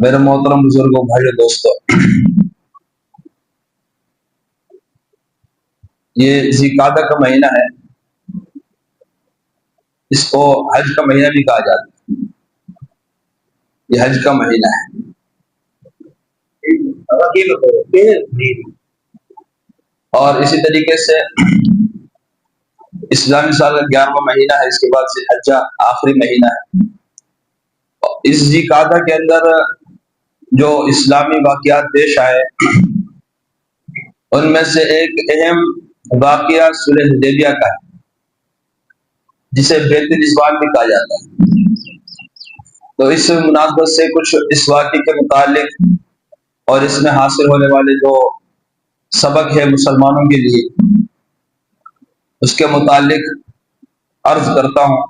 میرے محترم بزرگوں، بھائیو، دوستوں، یہ ذی القعدہ کا مہینہ ہے۔ اس کو حج کا مہینہ بھی کہا جاتا ہے۔ یہ حج کا مہینہ ہے۔ اور اسی طریقے سے اسلامی سال کا 11واں مہینہ ہے۔ اس کے بعد سے حج آخری مہینہ ہے۔ اس ذی القعدہ کے اندر جو اسلامی واقعات پیش آئے، ان میں سے ایک اہم واقعہ صلح حدیبیہ کا ہے، جسے بیت الرضوان بھی کہا جاتا ہے۔ تو اس مناسبت سے کچھ اس واقعے کے متعلق اور اس میں حاصل ہونے والے جو سبق ہے مسلمانوں کے لیے، اس کے متعلق عرض کرتا ہوں۔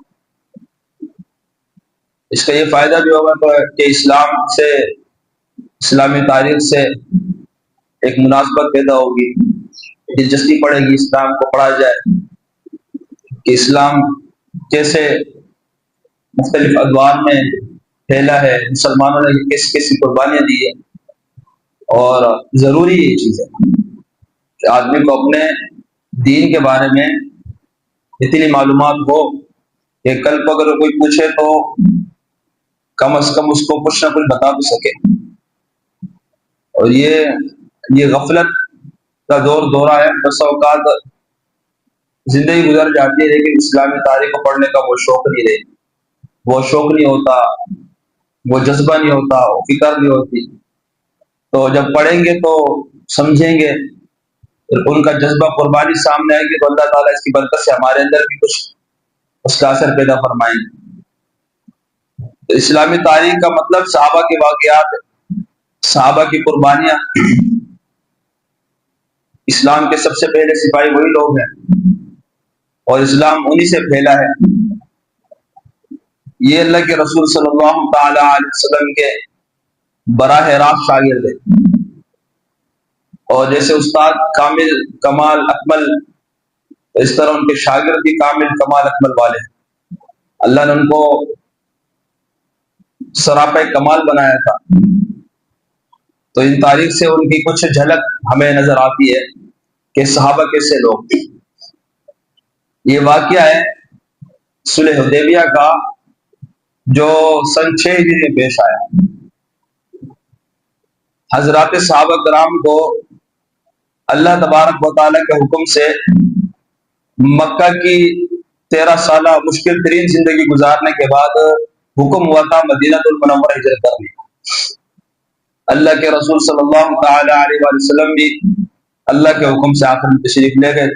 اس کا یہ فائدہ بھی ہوگا تو کہ اسلام سے، اسلامی تاریخ سے ایک مناسبت پیدا ہوگی، دلچسپی پڑے گی اسلام کو پڑھا جائے کہ اسلام کیسے مختلف ادوار میں پھیلا ہے، مسلمانوں نے کیسی کیسی قربانیاں دی ہیں۔ اور ضروری یہ چیز ہے کہ آدمی کو اپنے دین کے بارے میں اتنی معلومات ہو کہ کل کو اگر کوئی پوچھے تو کم از کم اس کو کچھ نہ کچھ بتا تو سکے۔ اور یہ غفلت کا دورہ ہے۔ بس اوقات زندگی گزر جاتی ہے لیکن اسلامی تاریخ کو پڑھنے کا وہ شوق نہیں رہے، وہ شوق نہیں ہوتا، وہ جذبہ نہیں ہوتا، وہ فکر نہیں ہوتی۔ تو جب پڑھیں گے تو سمجھیں گے، ان کا جذبہ قربانی سامنے آئے گی تو اللہ تعالیٰ اس کی برکت سے ہمارے اندر بھی کچھ اس کا اثر پیدا فرمائیں گے۔ تو اسلامی تاریخ کا مطلب صحابہ کے واقعات، صحابہ کی قربانیاں۔ اسلام کے سب سے پہلے سپاہی وہی لوگ ہیں اور اسلام انہی سے پھیلا ہے۔ یہ اللہ کے رسول صلی اللہ تعالی علیہ وسلم کے براہ راست شاگرد ہیں۔ اور جیسے استاد کامل، کمال، اکمل، اس طرح ان کے شاگرد بھی کامل، کمال، اکمل والے ہیں۔ اللہ نے ان کو سراپا کمال بنایا تھا۔ تو ان تاریخ سے ان کی کچھ جھلک ہمیں نظر آتی ہے کہ صحابہ کیسے لوگ تھے۔ یہ واقعہ ہے صلح حدیبیہ کا، جو سن 6 ہجری میں پیش آیا۔ حضرات صحابہ کرام کو اللہ تبارک و تعالیٰ کے حکم سے مکہ کی 13 سالہ مشکل ترین زندگی گزارنے کے بعد حکم ہوا تھا مدینہ المنورہ ہجرت کرنے کا۔ اللہ کے رسول صلی اللہ تعالی علیہ وآلہ وسلم بھی اللہ کے حکم سے آخر میں تشریف لے گئے۔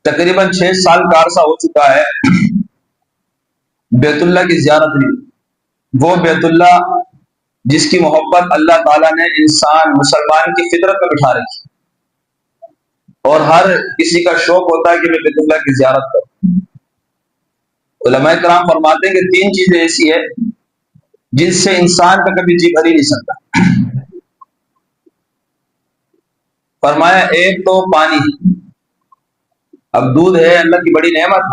تقریباً 6 سال کا عرصہ ہو چکا ہے، بیت اللہ کی زیارت نہیں۔ وہ بیت اللہ جس کی محبت اللہ تعالیٰ نے انسان مسلمان کی فطرت میں بٹھا رکھی، اور ہر کسی کا شوق ہوتا ہے کہ میں بیت اللہ کی زیارت کروں۔ علماء کرام فرماتے ہیں کہ 3 چیزیں ایسی ہیں جن سے انسان کا کبھی جی بھر ہی نہیں سکتا۔ فرمایا ایک تو پانی، اب دودھ ہے اللہ کی بڑی نعمت،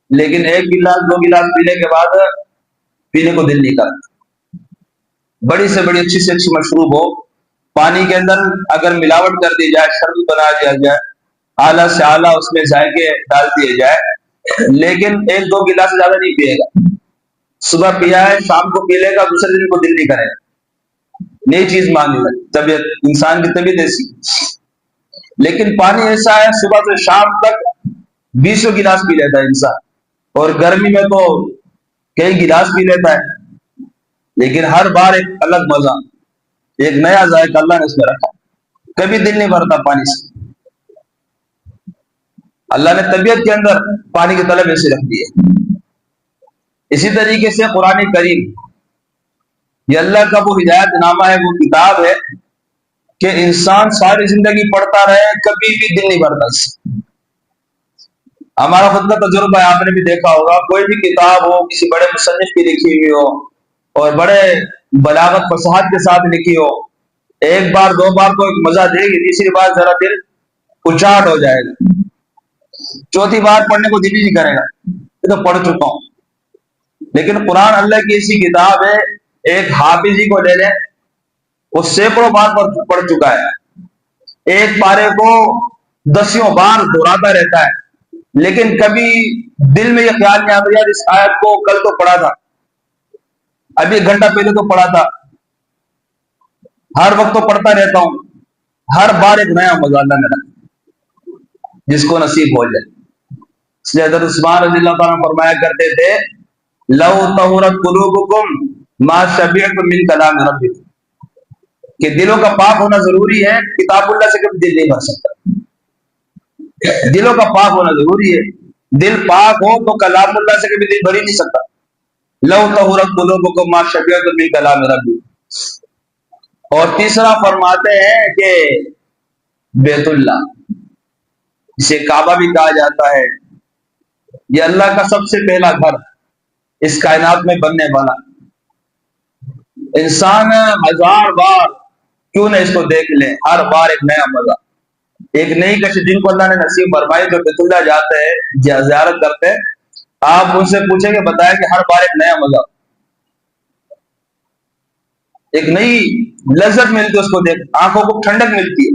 لیکن 1 گلاس 2 گلاس پینے کے بعد پینے کو دل نہیں کرتا۔ بڑی سے بڑی اچھی سے اچھی مشروب ہو، پانی کے اندر اگر ملاوٹ کر دی جائے، شربت بنا دیا جائے، اعلیٰ سے اعلیٰ اس میں ذائقے ڈال دیے جائے، لیکن 1-2 گلاس سے زیادہ نہیں پیے گا۔ صبح پیا ہے، شام کو پی لے گا، دوسرے دن کو دل نہیں کرے گا، نئی چیز مانگے گا۔ طبیعت، انسان کی طبیعت ایسی۔ لیکن پانی ایسا ہے صبح سے شام تک 20 گلاس پی لیتا ہے انسان، اور گرمی میں تو کئی گلاس پی لیتا ہے، لیکن ہر بار ایک الگ مزہ، ایک نیا ذائقہ اللہ نے اس میں رکھا۔ کبھی دل نہیں بھرتا پانی سے۔ اللہ نے طبیعت کے اندر پانی کی طلب ایسے رکھ دی ہے۔ اسی طریقے سے قرآن کریم، یہ اللہ کا وہ ہدایت نامہ ہے، وہ کتاب ہے کہ انسان ساری زندگی پڑھتا رہے، کبھی بھی دل نہیں بھرتا اس سے۔ ہمارا خود کا تجربہ ہے، آپ نے بھی دیکھا ہوگا، کوئی بھی کتاب ہو، کسی بڑے مصنف کی لکھی ہوئی ہو اور بڑے بلاغت فصاحت کے ساتھ لکھی ہو، 1 بار 2 بار تو ایک مزہ دے گی، تیسری بار ذرا دل اچاٹ ہو جائے گا، 4تھی بار پڑھنے کو دل ہی نہیں کرے گا، یہ تو پڑھ چکا ہوں۔ لیکن قرآن اللہ کی ایسی کتاب ہے ایک حافظ جی کو لے لیں، وہ سینکڑوں بار پڑھ چکا ہے، ایک پارے کو دسیوں بار دہراتا رہتا ہے، لیکن کبھی دل میں یہ خیال نہیں آتا یار اس آیت کو کل تو پڑھا تھا، ابھی ایک گھنٹہ پہلے تو پڑھا تھا، ہر وقت تو پڑھتا رہتا ہوں، ہر بار ایک نیا مزہ اللہ نے رکھا، جس کو نصیب ہو جائے۔ اس لیے حضرت عثمان رضی اللہ تعالیٰ فرمایا کرتے تھے لو طہرت قلوبکم ما شبعتم من کلام ربکم، کہ دلوں کا پاک ہونا ضروری ہے، کتاب اللہ سے کبھی دل نہیں بھر سکتا، دلوں کا پاک ہونا ضروری ہے، دل پاک ہو تو کلام اللہ سے کبھی دل بھر ہی نہیں سکتا۔ لو طہرت قلوبکم ما شبعتم من کلام ربکم۔ اور تیسرا فرماتے ہیں کہ بیت اللہ، جسے کعبہ بھی کہا جاتا ہے، یہ اللہ کا سب سے پہلا گھر، اس کائنات میں بننے والا، انسان ہزار بار کیوں نہ اس کو دیکھ لیں، ہر بار ایک نیا مزہ، ایک نئی کشش، جن کو اللہ نے نصیب فرمائی جو بیت اللہ جاتے ہیں زیارت کرتے ہیں، آپ ان سے پوچھیں گے بتائیں کہ ہر بار ایک نیا مزہ، ایک نئی لذت ملتی ہے اس کو دیکھ، آنکھوں کو ٹھنڈک ملتی ہے،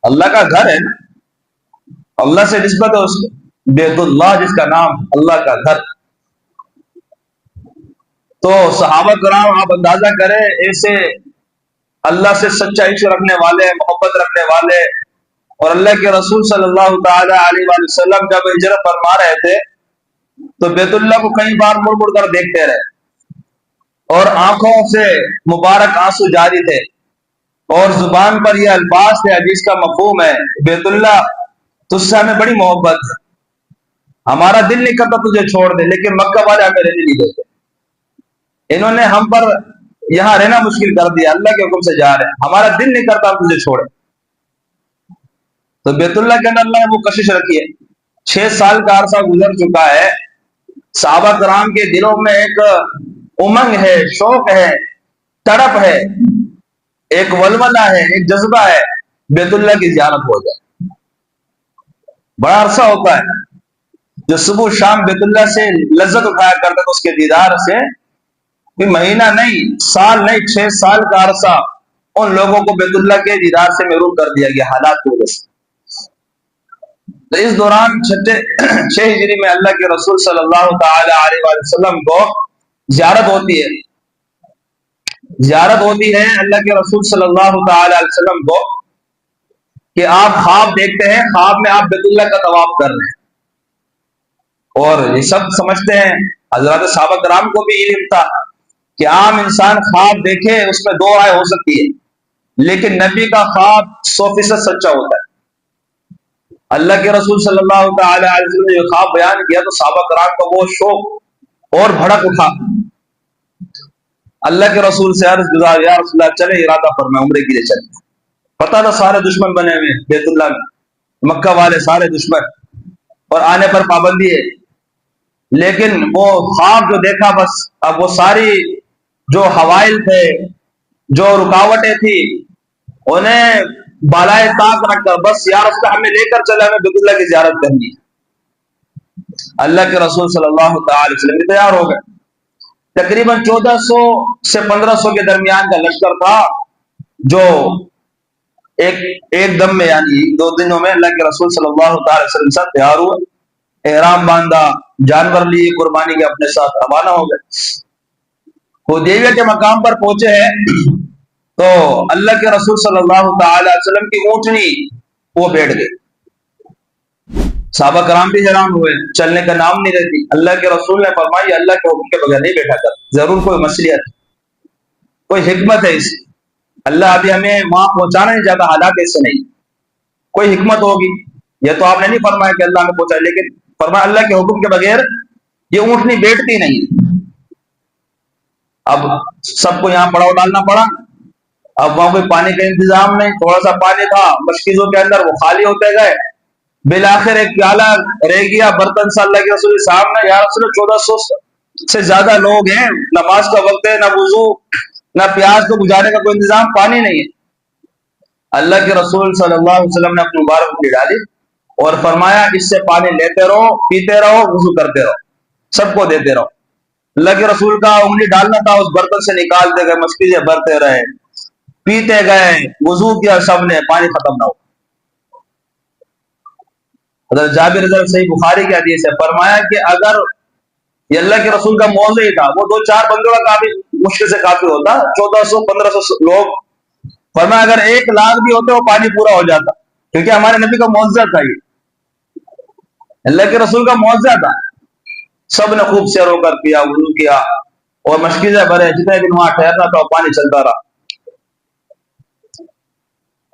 اللہ کا گھر ہے نا، اللہ سے نسبت ہے اس کو، بیت اللہ جس کا نام اللہ کا گھر۔ تو صحابہ کرام آپ اندازہ کریں ایسے اللہ سے سچا عشق رکھنے والے، محبت رکھنے والے، اور اللہ کے رسول صلی اللہ تعالی علیہ وآلہ وسلم جب ہجرت فرما رہے تھے تو بیت اللہ کو کئی بار مڑ مڑ کر دیکھتے رہے، اور آنکھوں سے مبارک آنسو جاری تھے، اور زبان پر یہ الفاظ تھے جس کا مفہوم ہے بیت اللہ تجھ سے ہمیں بڑی محبت ہے، ہمارا دل نہیں کرتا تجھے چھوڑ دے، لیکن مکہ والے ہمیں رہنے نہیں دیتے، انہوں نے ہم پر یہاں رہنا مشکل کر دیا، اللہ کے حکم سے جا رہے ہیں، ہمارا دل نہیں کرتا ہم تجھے چھوڑے۔ تو بیت اللہ کے اندر اللہ نے وہ کشش رکھی ہے، 6 سال کا عرصہ گزر چکا ہے، صحابہ کرام کے دلوں میں ایک امنگ ہے، شوق ہے، تڑپ ہے، ایک ولولہ ہے، ایک جذبہ ہے، بیت اللہ کی زیارت ہو جائے۔ بڑا عرصہ ہوتا ہے جو صبح شام بیت اللہ سے لذت اٹھایا کرتا تھا، اس کے دیدار سے، مہینہ نہیں، سال نہیں، 6 سال کا عرصہ ان لوگوں کو بیت اللہ کے دیدار سے محروم کر دیا گیا حالات کی وجہ سے۔ تو اس دوران 6 ہجری میں اللہ کے رسول صلی اللہ تعالی علیہ وآلہ وسلم کو زیارت ہوتی ہے، زیارت ہوتی ہے اللہ کے رسول صلی اللہ تعالی علیہ وسلم کو، کہ آپ خواب دیکھتے ہیں، خواب میں آپ بیت اللہ کا طواف کر رہے ہیں، اور یہ سب سمجھتے ہیں، حضرات صحابہ کرام کو بھی علم تھا کہ عام انسان خواب دیکھے اس میں 2 رائے ہو سکتی ہے، لیکن نبی کا خواب 100% سچا ہوتا ہے۔ اللہ کے رسول صلی اللہ تعالی علیہ وسلم نے جو خواب بیان کیا تو صحابہ کرام کا وہ شوق اور بھڑک اٹھا، اللہ کے رسول سے عرض گزار یا رسول اللہ چلے ارادہ فرمائیں عمرے کے لیے چلے، پتہ تھا سارے دشمن بنے ہوئے بیت اللہ میں، مکہ والے سارے دشمن، اور آنے پر پابندی ہے، لیکن وہ خواب جو دیکھا بس اب وہ ساری جو حوائل تھے، جو رکاوٹیں تھی، انہیں بالائے طاق رکھ کر بس یا رسول اللہ ہمیں لے کر چلے، ہمیں بیت اللہ کی زیارت کرنی ہے۔ اللہ کے رسول صلی اللہ تعالی وسلم بھی تیار ہو گئے، تقریباً 1400 سے 1500 کے درمیان کا لشکر تھا، جو ایک دم میں یعنی 2 دنوں میں اللہ کے رسول صلی اللہ تعالی وسلم ساتھ تیار ہوئے، احرام باندھا، جانور لیے قربانی کے اپنے ساتھ روانہ ہو گئے۔ حدیبیہ کے مقام پر پہنچے ہیں تو اللہ کے رسول صلی اللہ تعالی علیہ وسلم کی اونٹنی وہ بیٹھ گئی، صحابہ کرام بھی حیران ہوئے، چلنے کا نام نہیں لیتی، اللہ کے رسول نے فرمایا اللہ کے حکم کے بغیر نہیں بیٹھا کر، ضرور کوئی مصلحت، کوئی حکمت ہے اس، اللہ ابھی ہمیں وہاں پہنچانا نہیں چاہتا، حالات ایسے نہیں، کوئی حکمت ہوگی، یہ تو آپ نے نہیں فرمایا کہ اللہ ہمیں پہنچائے، لیکن فرمایا اللہ کے حکم کے بغیر یہ اونٹنی بیٹھتی نہیں۔ اب سب کو یہاں پڑاؤ ڈالنا پڑا، اب وہاں کوئی پانی کا انتظام نہیں، تھوڑا سا پانی تھا مشکیزوں کے اندر، وہ خالی ہوتے گئے، بالآخر ایک پیالہ رہ گیا برتن سے اللہ کے رسول صاحب نے، یا رسول 1400 سے زیادہ لوگ ہیں، نماز کا وقت ہے، نہ وضو نہ پیاس کو بجھانے کا کوئی انتظام، پانی نہیں ہے۔ اللہ کے رسول صلی اللہ علیہ وسلم نے اپنی مبارک انگلی ڈالی اور فرمایا اس سے پانی لیتے رہو، پیتے رہو، وضو کرتے رہو، سب کو دیتے رہو۔ اللہ کے رسول کا انگلی ڈالنا تھا اس برتن سے نکالتے گئے، مشکل سے بھرتے رہے، پیتے گئے، وضو کیا سب نے، پانی ختم نہ ہو۔ حضرت جابر رضی اللہ، صحیح بخاری کی حدیث ہے، فرمایا کہ اگر یہ اللہ کے رسول کا موضوع ہی تھا، وہ 2-4 بندوں کا کافی مشکل سے کافی ہوتا، 1400-1500 لوگ، فرمایا اگر 1,00,000 بھی ہوتے وہ پانی پورا ہو جاتا، کیونکہ ہمارے نبی کا معجزہ تھا، یہ اللہ کے رسول کا معجزہ تھا۔ سب نے خوب سیر ہو کر پیا، وضو کیا اور مشکلیں بھرے، جتنے دن وہاں ٹھہرنا تھا پانی چلتا رہا۔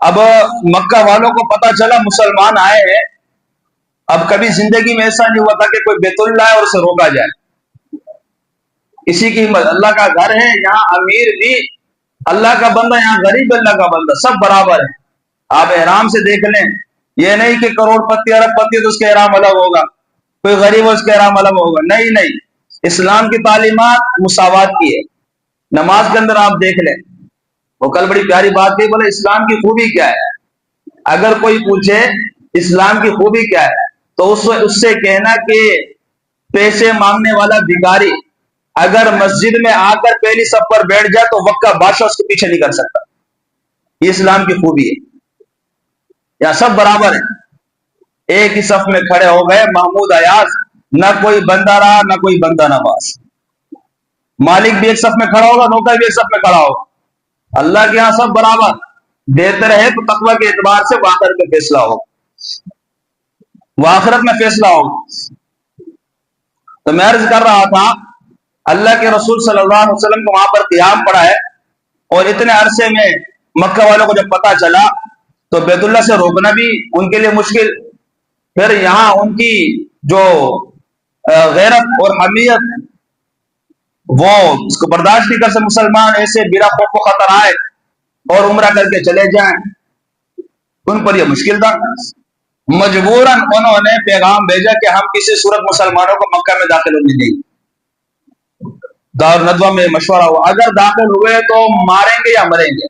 اب مکہ والوں کو پتا چلا مسلمان آئے ہیں، اب کبھی زندگی میں ایسا نہیں ہوا تھا کہ کوئی بیت اللہ ہے اور اسے روکا جائے، اسی کی ہمت، اللہ کا گھر ہے، یہاں امیر بھی اللہ کا بندہ، یہاں غریب اللہ کا بندہ، سب برابر ہے۔ آپ احرام سے دیکھ لیں، یہ نہیں کہ کروڑ پتی ارب پتی تو اس کا احرام الگ ہوگا، کوئی غریب اس کا احرام الگ ہوگا، نہیں، اسلام کی تعلیمات مساوات کی ہے۔ نماز کے اندر آپ دیکھ لیں، وہ کل بڑی پیاری بات کہی، بولے اسلام کی خوبی کیا ہے؟ اگر کوئی پوچھے اسلام کی خوبی کیا ہے تو اس سے کہنا کہ پیسے مانگنے والا بھکاری اگر مسجد میں آ کر پہلی صف پر بیٹھ جائے تو وقت کا بادشاہ اس کو پیچھے نہیں کر سکتا، یہ اسلام کی خوبی ہے۔ یہاں سب برابر ہیں، ایک ہی صف میں کھڑے ہو گئے، محمود ایاز، نہ کوئی بندہ رہا نہ کوئی بندہ نواز، مالک بھی ایک صف میں کھڑا ہوگا، نوکر بھی ایک صف میں کھڑا ہوگا، اللہ کے یہاں سب برابر، دیتے رہے تو تقوی کے اعتبار سے آخرت میں فیصلہ ہوگا، وہ آخرت میں فیصلہ ہوگا۔ تو میں عرض کر رہا تھا، اللہ کے رسول صلی اللہ علیہ وسلم کو وہاں پر قیام پڑا ہے، اور اتنے عرصے میں مکہ والوں کو جب پتا چلا تو بیت اللہ سے روکنا بھی ان کے لیے مشکل، پھر یہاں ان کی جو غیرت اور حمیت وہ اس کو برداشت نہیں کر سکتے، مسلمان ایسے بلا خوف و خطر آئے اور عمرہ کر کے چلے جائیں، ان پر یہ مشکل تھا۔ مجبوراً انہوں نے پیغام بھیجا کہ ہم کسی صورت مسلمانوں کو مکہ میں داخل ہونے نہیں، دار ندوہ میں مشورہ ہوا، اگر داخل ہوئے تو ماریں گے یا مریں گے۔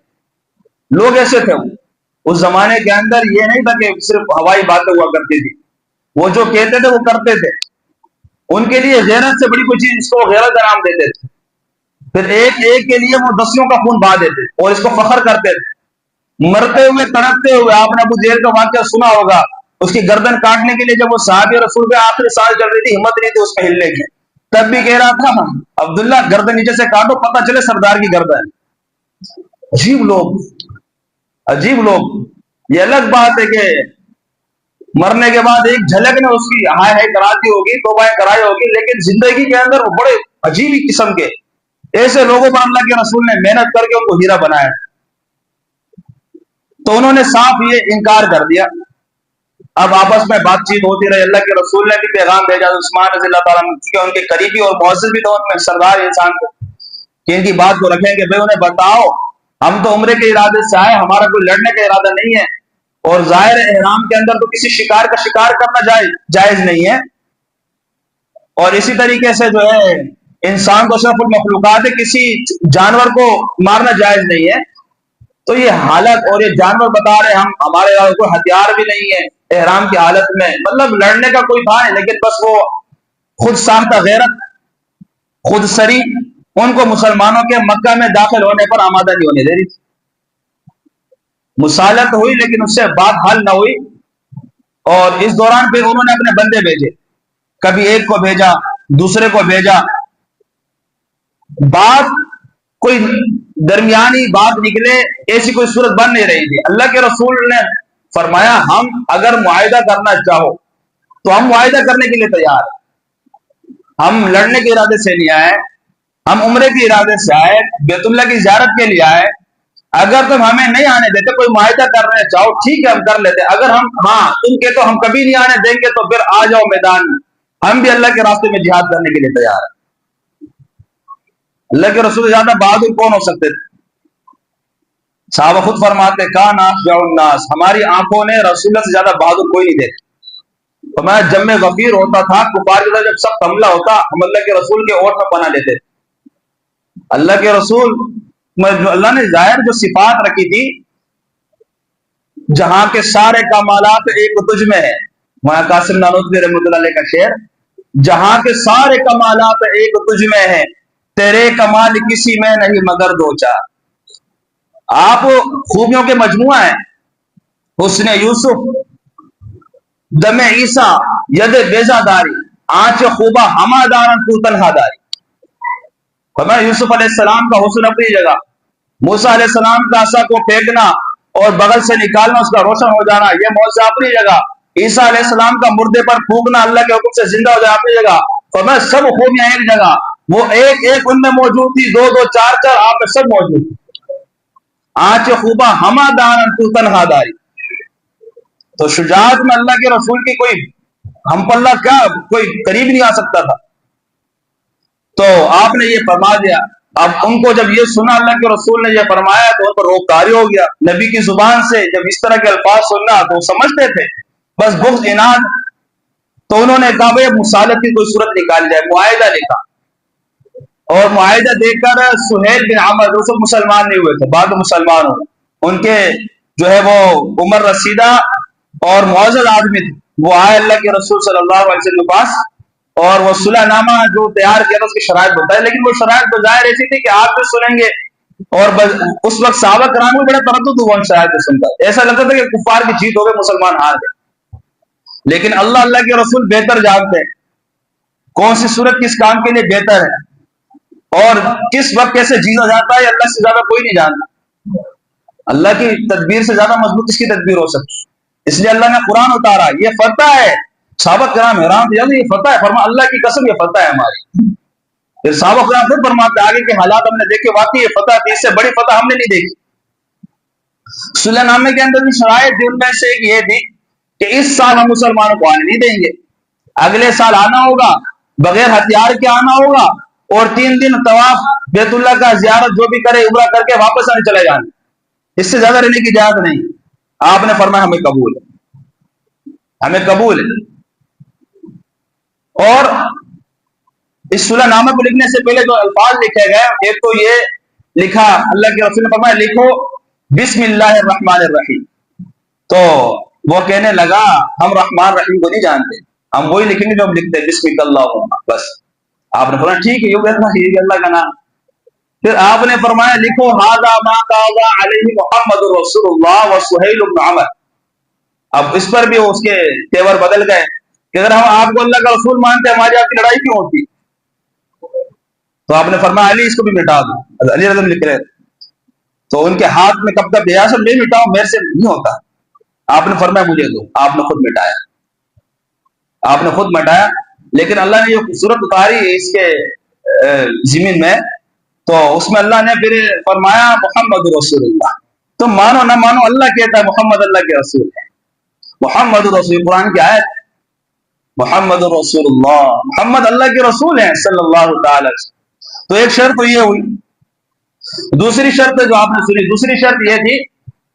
لوگ ایسے تھے، اس زمانے کے اندر یہ نہیں تھا کہ صرف ہوائی باتیں ہوا کرتی تھی، وہ جو کہتے تھے وہ کرتے تھے، ان کے لیے غیرت سے بڑی کوئی چیز، اس کو غیرت کا نام دیتے تھے، پھر ایک ایک کے لیے وہ دسیوں کا خون بہا دیتے اور اس کو فخر کرتے تھے، مرتے ہوئے تڑپتے ہوئے۔ آپ نے ابو جہل کا واقعہ سنا ہوگا، اس کی گردن کاٹنے کے لیے جب وہ صحابی رسول کے آخری سانس چل رہی تھی، ہمت نہیں تھی اس میں ہلنے کی، تب بھی کہہ رہا تھا عبداللہ گردن نیچے سے کاٹو، پتہ چلے سردار کی گردن۔ عجیب لوگ، عجیب لوگ۔ یہ الگ بات ہے کہ مرنے کے بعد ایک جھلک نے اس کی ہائے ہائے کراتی ہوگی، توبہ کرائی ہوگی، لیکن زندگی کے اندر وہ بڑے عجیب قسم کے ایسے لوگوں پر اللہ کے رسول نے محنت کر کے ان کو ہیرا بنایا، تو انہوں نے صاف یہ انکار کر دیا۔ اب آپس میں بات چیت ہوتی رہی، اللہ کے رسول نے بھی پیغام بھیجا عثمان رضی اللہ تعالیٰ عنہ، ان کے قریبی اور معزز بھی تو ان میں سردار انسان کو، کہ ان کی بات کو رکھیں کہ بھائی انہیں بتاؤ ہم تو عمرے کے ارادے سے آئے، ہمارا کوئی لڑنے کا ارادہ نہیں ہے، اور ظاہر احرام کے اندر تو کسی شکار کا شکار کرنا جائز نہیں ہے، اور اسی طریقے سے جو ہے انسان تو صرف المخلوقات ہے، کسی جانور کو مارنا جائز نہیں ہے۔ تو یہ حالت اور یہ جانور بتا رہے ہم، ہمارے یہاں کوئی ہتھیار بھی نہیں ہے احرام کی حالت میں، مطلب لڑنے کا کوئی تھا نہیں، لیکن بس وہ خود ساختہ غیرت، خود سری ان کو مسلمانوں کے مکہ میں داخل ہونے پر آمادہ نہیں ہونے دے رہی تھی۔ مصالحت ہوئی لیکن اس سے بات حل نہ ہوئی، اور اس دوران پھر انہوں نے اپنے بندے بھیجے، کبھی ایک کو بھیجا، دوسرے کو بھیجا، بات کوئی درمیانی بات نکلے ایسی کوئی صورت بن نہیں رہی تھی۔ اللہ کے رسول نے فرمایا ہم اگر معاہدہ کرنا چاہو تو ہم معاہدہ کرنے کے لیے تیار ہیں، ہم لڑنے کے ارادے سے نہیں آئے، ہم عمرے کے ارادے سے آئے، بیت اللہ کی زیارت کے لیے آئے، اگر تم ہمیں نہیں آنے دیتے، کوئی معاہدہ کرنا چاہو ٹھیک ہے ہم کر لیتے، اگر ہم تم کے تو ہم کبھی نہیں آنے دیں گے تو پھر آ جاؤ میدان میں، ہم بھی اللہ کے راستے میں جہاد کرنے کے لیے تیار ہیں۔ اللہ کے رسول سے زیادہ بہادر کون ہو سکتے تھے؟ صحابہ خود فرماتے کان اشجاع الناس، ہماری آنکھوں نے رسول اللہ سے زیادہ بہادر کوئی نہیں دیکھا۔ فرمایا جب میں غفیر ہوتا تھا، کفار کے ساتھ جب سخت حملہ ہوتا، ہم اللہ کے رسول کے اوٹ میں پناہ لیتے تھے۔ اللہ کے رسول اللہ نے ظاہر جو صفات رکھی تھی، جہاں کے سارے کمالات ایک تجھ میں ہے، وہاں قاسم نانوتوی رحمۃ اللہ علیہ کا شعر، جہاں کے سارے کمالات ایک تجھ میں ہیں، تیرے کمال کسی میں نہیں مگر دو چار۔ آپ خوبیوں کے مجموعہ ہیں، حسن یوسف، دم عیسیٰ، ید بیزہ داری، آنچ خوبہ ہما دارن تو تنہا داری۔ فرمایا یوسف علیہ السلام کا حسن اپنی جگہ، موسیٰ علیہ السلام کا عصا کو پھینکنا اور بغل سے نکالنا، اس کا روشن ہو جانا، یہ معجزہ اپنی جگہ۔ عیسیٰ علیہ السلام کا مردے پر پھونکنا، اللہ کے حکم سے زندہ ہو جانا اپنی جگہ۔ فرمایا سب خوبیاں ایک جگہ، وہ ایک ایک ان میں موجود تھی، دو دو چار چار آپ میں سب موجود تھی۔ آنچ خوبہ ہما دارن تو تنہا داری۔ تو شجاعت میں اللہ کے رسول کی کوئی ہم پلہ کیا، کوئی قریب نہیں آ سکتا تھا۔ تو آپ نے یہ فرما دیا۔ اب ان کو جب یہ سنا اللہ کے رسول نے یہ فرمایا تو ان پر روک کاری ہو گیا۔ نبی کی زبان سے جب اس طرح کے الفاظ سننا تو سمجھتے تھے بس بغض اناد، تو انہوں نے کہا بھائی مصالحت کی کوئی صورت نکال جائے، معاہدہ لکھا، اور معاہدہ دیکھ کر سہیل بن عمر جو سب مسلمان نہیں ہوئے تھے، بعد مسلمان ہوئے، ان کے جو ہے وہ عمر رسیدہ اور معزز آدمی تھے، وہ آئے اللہ کے رسول صلی اللہ علیہ وسلم کے پاس، اور وہ صلح نامہ جو تیار کیا تھا اس کی شرائط بتائی، لیکن وہ شرائط بظاہر ایسی تھی کہ آپ بھی سنیں گے، اور اس وقت صحابہ کرام میں بڑا تردد ہوا ان شرائط کو سن کر، ایسا لگتا تھا کہ کفار کی جیت ہو گئی، مسلمان ہار گئے، لیکن اللہ کے رسول بہتر جانتے ہیں کون سی صورت کس کام کے لیے بہتر ہے اور کس وقت کیسے جیتا جاتا ہے، اللہ سے زیادہ کوئی نہیں جانتا۔ اللہ کی تدبیر سے زیادہ مضبوط کس کی تدبیر ہو سکتی، اس لیے اللہ نے قرآن اتارا، یہ فتح ہے۔ صحابہ کرام حیران تھے، یہ فتح ہے، فرما اللہ کی قسم یہ فتح ہے ہماری۔ پھر صحابہ کرام خود فرماتے آگے کے حالات ہم نے دیکھے، واقعی یہ فتح تھی، اس سے بڑی فتح ہم نے نہیں دیکھی۔ صلح نامے کے اندر بھی شرائط تھی، ان میں سے ایک یہ تھی کہ اس سال ہم مسلمانوں کو آنے نہیں دیں گے، اگلے سال آنا ہوگا، بغیر ہتھیار کے آنا ہوگا، اور 3 دن طواف بیت اللہ کا زیارت جو بھی کرے عمرہ کر کے واپس آنے چلے جانے، اس سے زیادہ رہنے کی اجازت نہیں۔ آپ نے فرمایا ہمیں قبول ہے، ہمیں قبول ہے۔ اور اس صلح نامے کو لکھنے سے پہلے جو الفاظ لکھے گئے، ایک تو یہ لکھا، اللہ کے رسول نے فرمایا لکھو بسم اللہ الرحمن الرحیم، تو وہ کہنے لگا ہم رحمان رحیم کو نہیں جانتے، ہم وہی لکھیں گے جو ہم لکھتے ہیں، بسم اللہ بس۔ آپ نے فرمایا ٹھیک ہے، یہ اللہ کا نام۔ پھر آپ نے فرمایا لکھو ھذا ما قضى علیہ محمد رسول اللہ وسہیل بن عمر۔ اب اس پر بھی اس کے تیور بدل گئے کہ اگر ہم آپ کو اللہ کا رسول مانتے ہماری آپ کی لڑائی کیوں ہوتی؟ تو آپ نے فرمایا علی اس کو بھی مٹا دو، علی رضی لکھ رہے، تو ان کے ہاتھ میں کب تک ریاست نہیں مٹاؤ، میرے سے نہیں ہوتا۔ آپ نے فرمایا مجھے دو، آپ نے خود مٹایا، آپ نے خود مٹایا، لیکن اللہ نے یہ خوبصورت اتاری اس کے زمین میں، تو اس میں اللہ نے پھر فرمایا محمد رسول اللہ، تم مانو نہ مانو اللہ کہتا ہے محمد اللہ کے رسول ہے، محمد رسول، قرآن کی آیت، محمد رسول اللہ، محمد اللہ کے رسول ہیں صلی اللہ تعالی وسلم۔ تو ایک شرط تو یہ ہوئی، دوسری شرط جو آپ نے سنی، دوسری شرط یہ تھی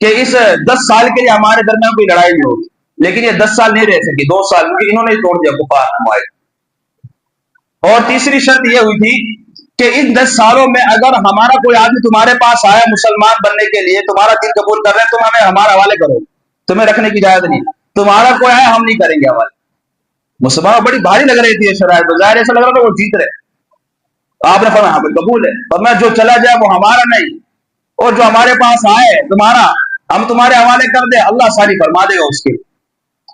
کہ اس 10 سال کے لیے ہمارے درمیان کوئی لڑائی نہیں ہوگی، لیکن یہ 10 سال نہیں رہ سکی، 2 سال، کیونکہ انہوں نے توڑ دیا کفار معاہدہ۔ اور تیسری شرط یہ ہوئی تھی کہ ان 10 سالوں میں اگر ہمارا کوئی آدمی تمہارے پاس آیا مسلمان بننے کے لیے، تمہارا دین قبول کر رہے ہیں، تم ہمیں ہمارے حوالے کرو، تمہیں رکھنے کی اجازت نہیں، تمہارا کوئی آیا ہم نہیں کریں گے حوالے۔ مسلمان بڑی بھاری لگ رہی تھی یہ شرائط، ظاہر ایسا لگ رہا تھا وہ جیت رہے۔ آپ نے فرمایا ہمیں قبول ہے، فرمایا جو چلا جائے وہ ہمارا نہیں، اور جو ہمارے پاس آئے تمہارا، ہم تمہارے حوالے کر دیں، اللہ آسانی فرما دے گا اس کے،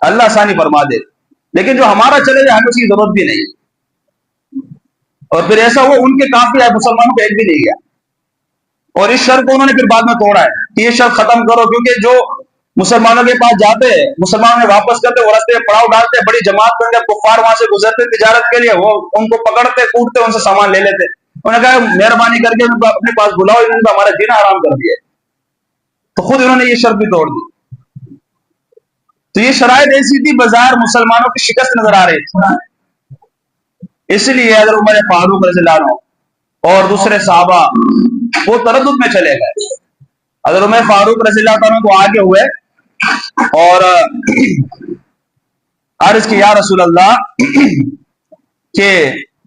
اللہ آسانی فرما دے، لیکن جو ہمارا چلے جائے ہمیں اس کی ضرورت بھی نہیں۔ اور پھر ایسا ہوا ان کے کافی آئے، مسلمانوں کو ایک بھی نہیں گیا، اور اس شرط کو انہوں نے پھر بعد میں توڑا ہے کہ یہ شرط ختم کرو، کیونکہ جو مسلمانوں کے پاس جاتے مسلمانوں میں واپس کرتے، وہ راستے پڑاؤ ڈالتے، بڑی جماعت بن کے کفار وہاں سے گزرتے تجارت کے لیے، وہ ان کو پکڑتے کوٹتے، ان سے سامان لے لیتے۔ انہوں نے کہا مہربانی کر کے ان کو اپنے پاس بلاؤ، انہوں نے ہمارا جینا حرام کر دیا، تو خود انہوں نے یہ شرط بھی توڑ دی۔ تو یہ شرائط ایسی تھی بظاہر مسلمانوں کی شکست نظر آ رہی تھی، اس لیے اگر عمر فاروق رضی اللہ عنہ اور دوسرے صحابہ وہ تردد میں چلے گئے، اگر عمر فاروق رضی اللہ عنہ کو آگے ہوئے اور عرض کی یا رسول اللہ کہ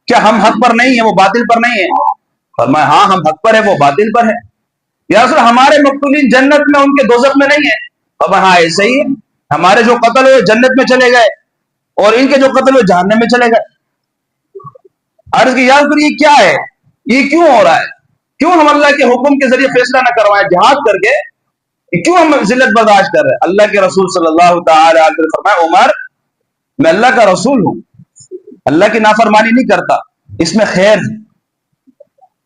کیا ہم حق پر نہیں ہیں، وہ باطل پر نہیں ہے؟ فرمایا ہاں ہم حق پر ہیں، وہ باطل پر ہے۔ یا رسول ہمارے مقتولین جنت میں، ان کے دوزخ میں نہیں ہے؟ فرمایا ہاں ایسے ہی ہے، ہمارے جو قتل ہوئے جنت میں چلے گئے اور ان کے جو قتل ہوئے جہنم میں چلے گئے۔ عرض کی یار پھر یہ کیا ہے, یہ کیوں ہو رہا ہے, کیوں ہم اللہ کے حکم کے ذریعے فیصلہ نہ کروائیں جہاد کر کے, کیوں ہم ذلت برداشت کر رہے ہیں؟ اللہ کے رسول صلی اللہ تعالی علیہ وسلم فرمایا عمر میں اللہ کا رسول ہوں, اللہ کی نافرمانی نہیں کرتا, اس میں خیر ہے.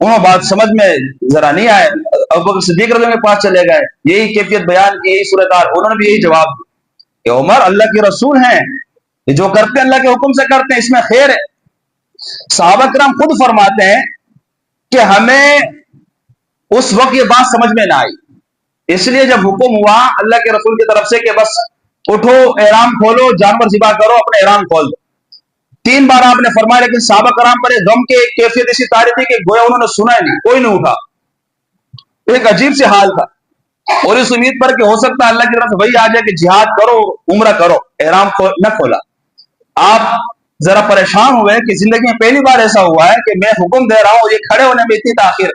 انہوں بات سمجھ میں ذرا نہیں آئے, ابوبکر صدیق رضی اللہ عنہ کے پاس چلے گئے, یہی کیفیت بیان کی, یہی صورتحال, انہوں نے بھی یہی جواب دیا کہ عمر اللہ کے رسول ہیں, یہ جو کرتے ہیں اللہ کے حکم سے کرتے ہیں, اس میں خیر ہے. صحابہ کرام خود فرماتے ہیں کہ ہمیں اس وقت یہ بات سمجھ میں نہ آئی, اس لیے جب حکم ہوا اللہ کے رسول کی طرف سے کہ بس اٹھو احرام کھولو, جانور ذبح کرو, اپنے احرام کھول دو, 3 بار آپ نے فرمایا, لیکن صحابہ کرام پر غم کے کیفیت ایسی طاری تھی کہ گویا انہوں نے سنا ہی نہیں, کوئی نہیں اٹھا. ایک عجیب سے حال تھا, اور اس امید پر کہ ہو سکتا ہے اللہ کی طرف سے وہی آ جائے کہ جہاد کرو, عمرہ کرو, احرام نہ کھولا. آپ ذرا پریشان ہوئے کہ زندگی میں پہلی بار ایسا ہوا ہے کہ میں حکم دے رہا ہوں, یہ کھڑے ہونے میں اتنی تاخیر.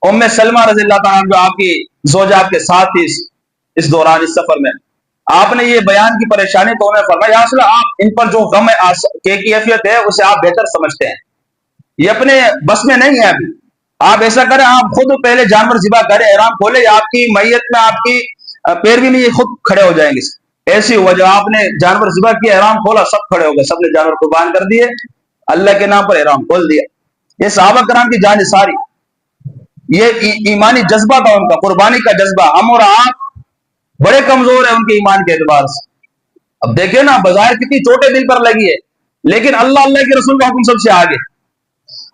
ام سلمہ رضی اللہ تعالیٰ جو آپ کی زوجہ آپ کے ساتھ تھی اس دوران, اس سفر میں, آپ نے یہ بیان کی پریشانی تو انہیں فرمایا یا رسول اللہ آپ ان پر جو غم کی کیفیت ہے اسے آپ بہتر سمجھتے ہیں, یہ اپنے بس میں نہیں ہے ابھی, آپ ایسا کریں آپ خود پہلے جانور ذبح کریں, احرام کھولے, یا آپ کی میت میں آپ کی پیروی میں یہ خود کھڑے ہو جائیں گے. ایسی ہوا جب آپ نے جانور ذبح کیا, احرام کھولا, سب کھڑے ہو گئے, سب نے جانور قربان کر دیے, اللہ کے نام پر احرام کھول دیا. یہ صحابہ کرام کی جان ساری, یہ ایمانی جذبہ تھا ان کا, قربانی کا جذبہ. ہم اور آپ بڑے کمزور ہیں ان کے ایمان کے اعتبار سے. اب دیکھیں نا, بظاہر کتنی چوٹیں دل پر لگی ہے, لیکن اللہ کے رسول کا حکم سب سے آگے.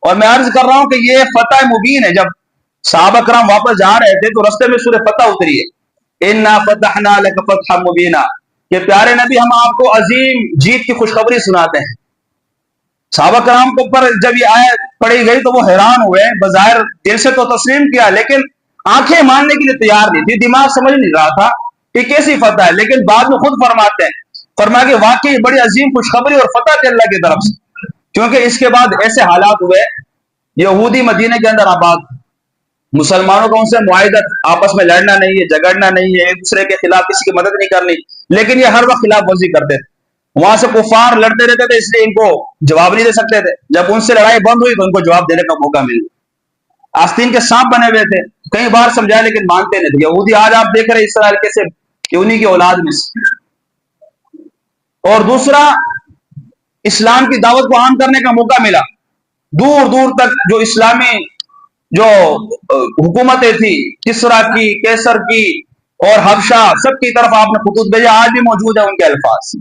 اور میں عرض کر رہا ہوں کہ یہ فتح مبین ہے. جب صحابہ کرام واپس جا رہے تھے تو رستے میں سورہ فتح اتری ہے, اِنَّا فَتَحْنَا لَكَ فَتْحًا مُبِينًا, کہ پیارے نبی ہم آپ کو عظیم جیت کی خوشخبری سناتے ہیں. صحابہ کرام کو پر جب یہ آیت پڑھی گئی تو وہ حیران ہوئے, بظاہر دل سے تو تسلیم کیا, لیکن آنکھیں ماننے کے لیے تیار نہیں تھی, دماغ سمجھ نہیں رہا تھا کہ کیسی فتح ہے. لیکن بعد میں خود فرماتے ہیں, فرمایا کہ واقعی بڑی عظیم خوشخبری اور فتح تھی اللہ کی طرف سے, کیونکہ اس کے بعد ایسے حالات ہوئے, یہودی مدینے کے اندر آباد, مسلمانوں کو ان سے معاہدت, آپس میں لڑنا نہیں ہے, جھگڑنا نہیں ہے, ایک دوسرے کے خلاف کسی کی مدد نہیں کرنی, لیکن یہ ہر وقت خلاف ورزی کرتے تھے. وہاں سے کفار لڑتے رہتے تھے, اس لیے ان کو جواب نہیں دے سکتے تھے. جب ان سے لڑائی بند ہوئی تو ان کو جواب دینے کا موقع مل گیا. آستین کے سانپ بنے ہوئے تھے, کئی بار سمجھایا لیکن مانتے نہیں تھے. یہودی آج آپ دیکھ رہے اسرائیل کیسے, انہی کی اولاد میں سے. اور دوسرا, اسلام کی دعوت کو عام کرنے کا موقع ملا. دور دور تک جو اسلامی جو حکومتیں تھی, کسرا کی, کیسر کی اور حبشہ, سب کی طرف آپ نے خطوط بھیجا, آج بھی موجود ہے ان کے الفاظ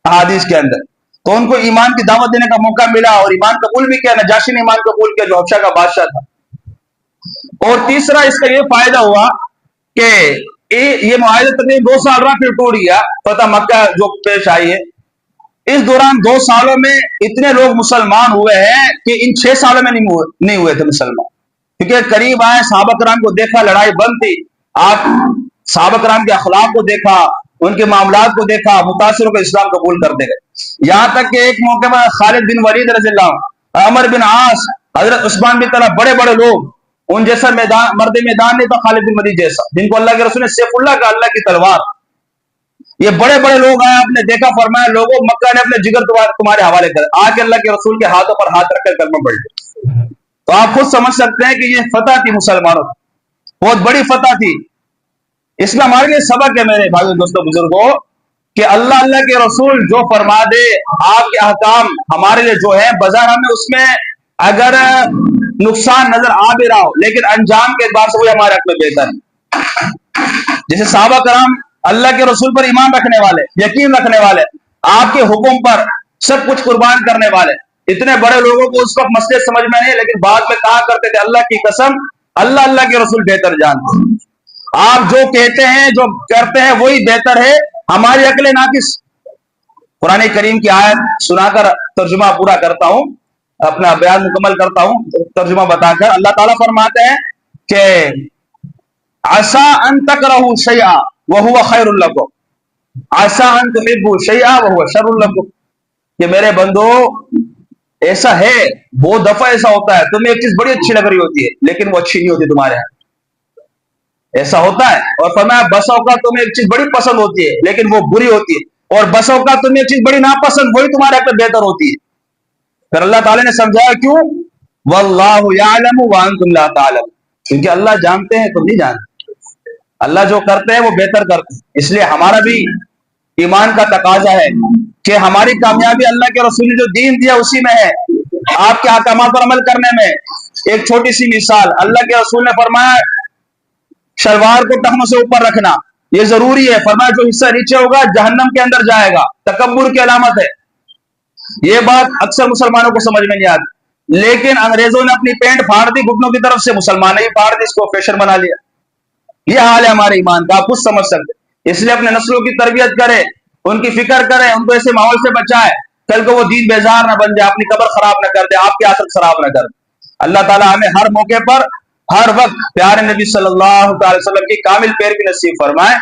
احادیث کے اندر. تو ان کو ایمان کی دعوت دینے کا موقع ملا اور ایمان قبول بھی کیا. نجاشی نے ایمان قبول کیا جو حبشہ کا بادشاہ تھا. اور تیسرا اس کا یہ فائدہ ہوا کہ یہ معاہدہ تقریباً 2 سال رہا, پھر ٹوٹ گیا. فتح مکہ جو پیش آئی ہے, اس دوران 2 سالوں میں اتنے لوگ مسلمان ہوئے ہیں کہ ان 6 سالوں میں نہیں ہوئے تھے مسلمان, کیونکہ قریب آئے, صحابہ کرام کو دیکھا, لڑائی بند تھی. آپ صحابہ کرام کے اخلاق کو دیکھا, ان کے معاملات کو دیکھا, متاثر ہو کر اسلام قبول کرتے گئے. یہاں تک کہ ایک موقع میں خالد بن ولید رضی اللہ عنہ, عمر بن عاص, حضرت عثمان بن طلحہ, بڑے بڑے لوگ, ان جیسا مرد میدان نہیں تھا خالد بن ولید جیسا, جن کو اللہ کے رسول نے سیف اللہ کا, اللہ کی تلوار. یہ بڑے بڑے لوگ آئے, آپ نے دیکھا, فرمایا لوگوں مکہ نے اپنے جگر تمہارے حوالے کر, آ کے اللہ کے رسول کے ہاتھوں پر ہاتھ رکھ کر کلمہ پڑھ لیا. تو آپ خود سمجھ سکتے ہیں کہ یہ فتح تھی مسلمانوں, بہت بڑی فتح تھی. اس میں ہمارے لیے سبق ہے میرے بھائیو دوستوں بزرگوں, کہ اللہ کے رسول جو فرما دے, آپ کے احکام ہمارے لیے جو ہے, بظاہر ہمیں اس میں اگر نقصان نظر آ بھی رہا ہو, لیکن انجام کے اعتبار سے وہ ہمارے حق میں بہتر ہے. جیسے صحابہ کرام اللہ کے رسول پر ایمان رکھنے والے, یقین رکھنے والے, آپ کے حکم پر سب کچھ قربان کرنے والے, اتنے بڑے لوگوں کو اس وقت مسئلے سمجھ میں نہیں, لیکن بعد میں کہا کرتے تھے اللہ کی قسم, اللہ کے رسول بہتر جانتے. آپ جو کہتے ہیں, جو کرتے ہیں, وہی بہتر ہے, ہماری عقل ناقص. قرآن کریم کی آیت سنا کر ترجمہ پورا کرتا ہوں, اپنا بیان مکمل کرتا ہوں ترجمہ بتا کر. اللہ تعالیٰ فرماتے ہیں کہ عسى ان تكرهوا شيئا وهو خير لكم عسى ان تحبوا شيئا وهو شر لكم, کہ میرے بندو ایسا ہے, بہت دفعہ ایسا ہوتا ہے تمہیں ایک چیز بڑی اچھی لگ رہی ہوتی ہے لیکن وہ اچھی نہیں ہوتی تمہارے ہاں, ایسا ہوتا ہے. اور فرمایا بس اوقات تمہیں ایک چیز بڑی پسند ہوتی ہے لیکن وہ بری ہوتی ہے, اور بس اوقات تمہیں ایک چیز بڑی ناپسند, وہی تمہارے حق میں بہتر ہوتی ہے. پھر اللہ تعالیٰ نے سمجھایا کیوں؟ واللہ یعلم وانتم لا تعلم، کیونکہ اللہ جانتے ہیں تم نہیں جانتے، اللہ جو کرتے ہیں وہ بہتر کرتے ہیں۔ اس لیے ہمارا بھی ایمان کا تقاضا ہے کہ ہماری کامیابی اللہ کے رسول نے جو دین دیا اسی میں ہے، آپ کے احکامات پر عمل کرنے میں۔ ایک چھوٹی سی مثال، اللہ کے رسول نے فرمایا شلوار کو ٹخنوں سے اوپر رکھنا، یہ ضروری ہے، فرمایا جو حصہ نیچے ہوگا جہنم کے اندر جائے گا، تکبر کی علامت ہے۔ یہ بات اکثر مسلمانوں کو سمجھ میں نہیں آتی، لیکن انگریزوں نے اپنی پینٹ پھاڑ دی گھٹنوں کی طرف سے، مسلمان نے بھی پھاڑ دی، اس کو فیشن بنا لیا۔ یہ حال ہے ہمارے ایمان کا، آپ خود سمجھ سکتے۔ اس لیے اپنے نسلوں کی تربیت کریں، ان کی فکر کریں، ان کو ایسے ماحول سے بچائیں، کل کو وہ دین بیزار نہ بن جائے، اپنی قبر خراب نہ کر دے، آپ کی آخرت خراب نہ کر دے۔ اللہ تعالیٰ ہمیں ہر موقع پر ہر وقت پیارے نبی صلی اللہ علیہ وسلم کی کامل پیروی نصیب فرمائے۔